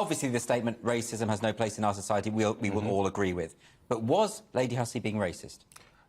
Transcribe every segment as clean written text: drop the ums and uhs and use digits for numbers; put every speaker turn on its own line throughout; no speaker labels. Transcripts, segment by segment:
obviously the statement, racism has no place in our society, we will all agree with. But was Lady Hussey being racist?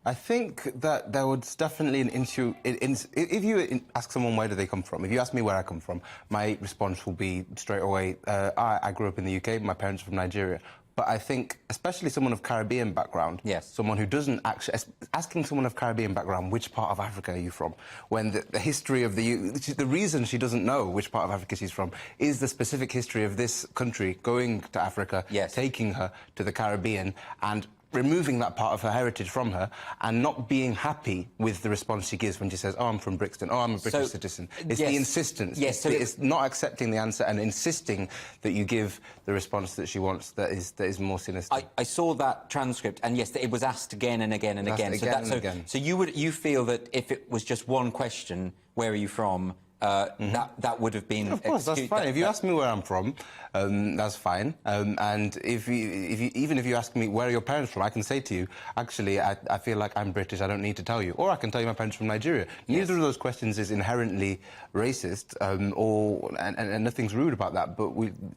I think that there was definitely an issue. If you ask someone where do they come from, if you ask me where I come from, my response will be straight away, I grew up in the UK, my parents are from Nigeria. But I think, especially someone of Caribbean background,
yes,
someone who doesn't actually... Asking someone of Caribbean background, which part of Africa are you from? When the history of the reason she doesn't know which part of Africa she's from is the specific history of this country going to Africa,
yes,
taking her to the Caribbean and removing that part of her heritage from her and not being happy with the response she gives when she says, oh, I'm from Brixton, oh, I'm a British citizen. It's the insistence.
Yes,
it's not accepting the answer and insisting that you give the response that she wants that is more sinister.
I saw that transcript, and yes, it was asked again and again and again. So you feel that if it was just one question, where are you from, that would have been...
Of course, that's fine. If you ask me where I'm from, that's fine. And even if you ask me where are your parents from, I can say to you, actually, I feel like I'm British, I don't need to tell you. Or I can tell you my parents from Nigeria. Yes. Neither of those questions is inherently racist, and nothing's rude about that. But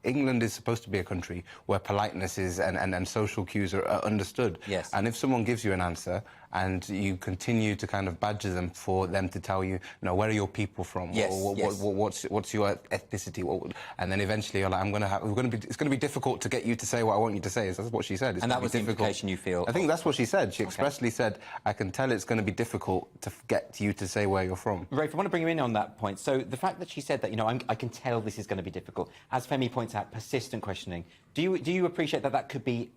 England is supposed to be a country where politeness is and social cues are understood.
Yes.
And if someone gives you an answer and you continue to kind of badger them for them to tell you, where are your people from?
Yes.
What's your ethnicity? And then eventually you're like, it's going to be difficult to get you to say what I want you to say. That's what she said.
And that was the implication you feel?
I think that's what she said. She expressly said, I can tell it's going to be difficult to get you to say where you're from.
Rafe, I want to bring you in on that point. So the fact that she said that, I can tell this is going to be difficult, as Femi points out, persistent questioning. Do you appreciate that that could be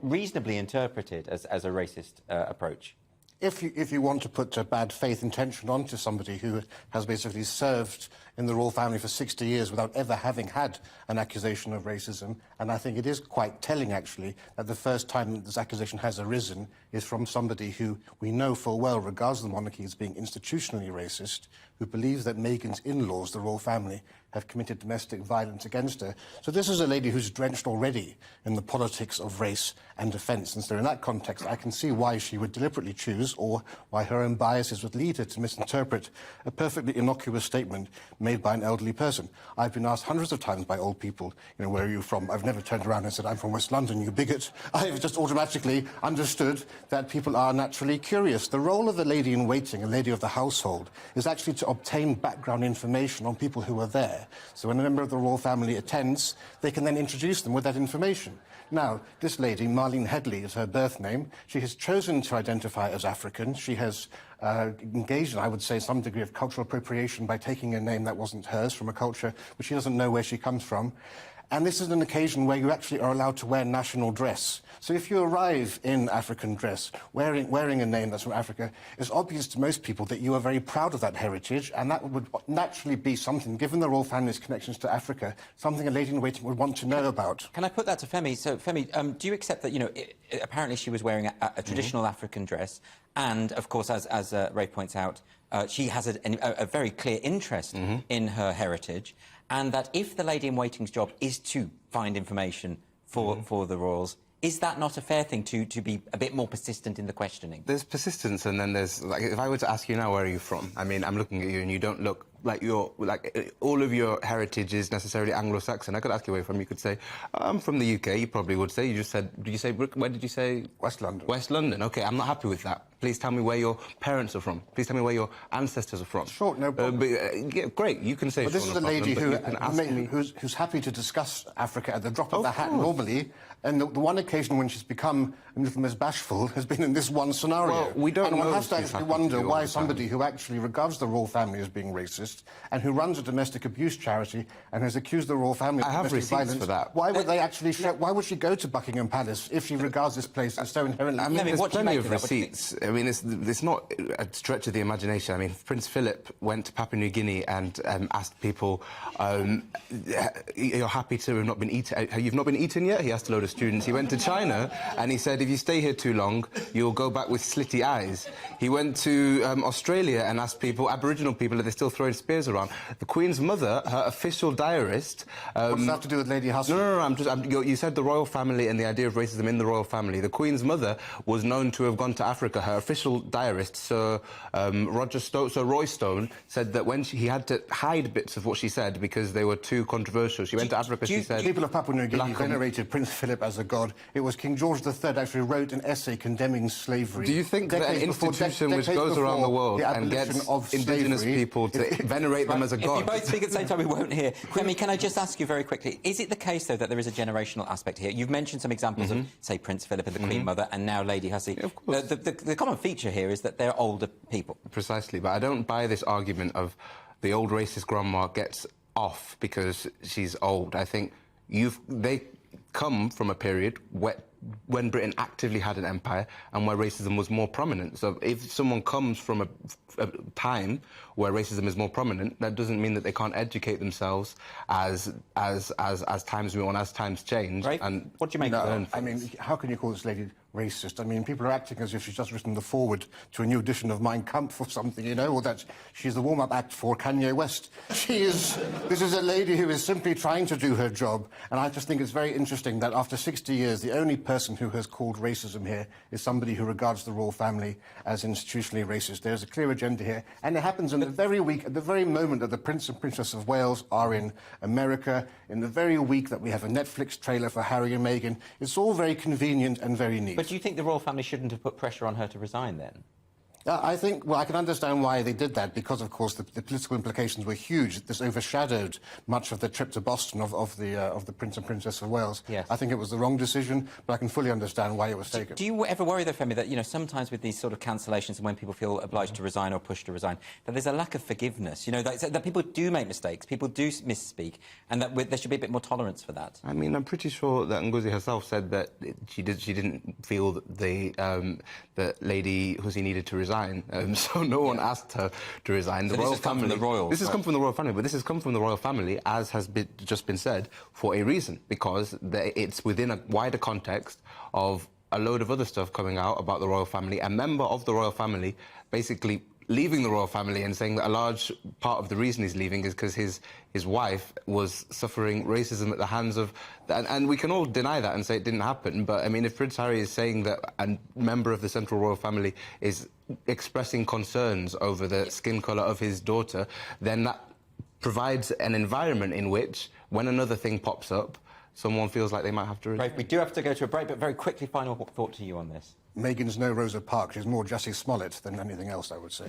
reasonably interpreted as a racist approach?
If you want to put a bad faith intention onto somebody who has basically served in the royal family for 60 years without ever having had an accusation of racism, and I think it is quite telling, actually, that the first time that this accusation has arisen is from somebody who we know full well regards the monarchy as being institutionally racist, who believes that Meghan's in-laws, the royal family, have committed domestic violence against her. So this is a lady who's drenched already in the politics of race and defence. And so in that context, I can see why she would deliberately choose, or why her own biases would lead her to misinterpret a perfectly innocuous statement made by an elderly person. I've been asked hundreds of times by old people, where are you from? I've never turned around and said, I'm from West London, you bigot. I've just automatically understood that people are naturally curious. The role of a lady-in-waiting, a lady of the household, is actually to obtain background information on people who are there. So when a member of the royal family attends, they can then introduce them with that information. Now, this lady, Marlene Headley is her birth name. She has chosen to identify as African. She has engaged in, I would say, some degree of cultural appropriation by taking a name that wasn't hers from a culture which she doesn't know where she comes from. And this is an occasion where you actually are allowed to wear national dress. So if you arrive in African dress, wearing a name that's from Africa, it's obvious to most people that you are very proud of that heritage, and that would naturally be something, given the royal family's connections to Africa, something a lady-in-waiting would want to know about.
Can I put that to Femi? So, Femi, do you accept that, apparently she was wearing a traditional African dress, and, of course, as Ray points out, she has a very clear interest in her heritage, and that if the lady-in-waiting's job is to find information for the royals, is that not a fair thing to be a bit more persistent in the questioning?
There's persistence, and then there's, like, if I were to ask you now, where are you from? I mean, I'm looking at you and you don't look like all of your heritage is necessarily Anglo-Saxon. I could ask you where you're from. You could say, I'm from the UK. You probably would say. You just said, where did you say?
West London.
West London. OK, I'm not happy with that. Please tell me where your parents are from. Please tell me where your ancestors are from.
Sure, no problem.
Yeah, great, you can say.
But this is a lady who's happy to discuss Africa at the drop of the hat normally, and the one occasion when she's become a little Miss Bashful has been in this one scenario.
Well, we don't know.
And one has to actually wonder why somebody who actually regards the royal family as being racist and who runs a domestic abuse charity and has accused the royal family of domestic violence,
for that.
Why would they actually why would she go to Buckingham Palace if she regards this place as so inherently...
I mean, there's plenty of receipts. I mean, it's not a stretch of the imagination. I mean, Prince Philip went to Papua New Guinea and asked people, you're happy to have not been eaten... You've not been eaten yet? He asked a load of students. He went to China and he said, if you stay here too long, you'll go back with slitty eyes. He went to Australia and asked people, Aboriginal people, if they're still throwing Spears around. The Queen's mother, her official diarist...
what does that have to do with Lady Hussey?
No, you said the royal family and the idea of racism in the royal family. The Queen's mother was known to have gone to Africa. Her official diarist, Sir Roy Stone, said that when he had to hide bits of what she said because they were too controversial. She went to Africa, she said...
People of Papua New Guinea venerated Prince Philip as a god. It was King George III actually wrote an essay condemning slavery.
Do you think that an institution which goes around the world and gets indigenous people to venerate them as a god...
If you both speak at the same time, we won't hear. Femi, can I just ask you very quickly, is it the case, though, that there is a generational aspect here? You've mentioned some examples of, say, Prince Philip and the Queen Mother, and now Lady Hussey.
Yeah, of course.
The common feature here is that they're older people.
Precisely, but I don't buy this argument of the old racist grandma gets off because she's old. I think they come from a period when Britain actively had an empire and where racism was more prominent. So if someone comes from a time where racism is more prominent, that doesn't mean that they can't educate themselves as times move on, as times change.
Right.
And
what do you make of that?
I mean, how can you call this lady racist? I mean, people are acting as if she's just written the foreword to a new edition of Mein Kampf or something, you know, or that she's the warm-up act for Kanye West. This is a lady who is simply trying to do her job, and I just think it's very interesting that after 60 years, the only person who has called racism here is somebody who regards the royal family as institutionally racist. There's a clear agenda here, and it happens in the very week, at the very moment that the Prince and Princess of Wales are in America, in the very week that we have a Netflix trailer for Harry and Meghan. It's all very convenient and very neat.
But do you think the royal family shouldn't have put pressure on her to resign, then?
I think, well, I can understand why they did that, because, of course, the political implications were huge. This overshadowed much of the trip to Boston of the Prince and Princess of Wales.
Yes.
I think it was the wrong decision, but I can fully understand why it was taken.
Do you ever worry, though, Femi, that, you know, sometimes with these sort of cancellations and when people feel obliged to resign or pushed to resign, that there's a lack of forgiveness, you know, that people do make mistakes, people do misspeak, and that there should be a bit more tolerance for that?
I mean, I'm pretty sure that Ngozi herself said that she didn't feel that that Lady Hussey needed to resign. So no one asked her to resign.
So this has come from the royals.
This has come from the royal family, but this has come from the royal family, as has just been said, for a reason, because it's within a wider context of a load of other stuff coming out about the royal family. A member of the royal family basically leaving the royal family and saying that a large part of the reason he's leaving is because his wife was suffering racism at the hands of... And we can all deny that and say it didn't happen, but, I mean, if Prince Harry is saying that a member of the central royal family is expressing concerns over the skin colour of his daughter, then that provides an environment in which, when another thing pops up, someone feels like they might have to...
Right, we do have to go to a break, but very quickly, final thought to you on this.
Meghan's no Rosa Parks. She's more Jussie Smollett than anything else, I would say.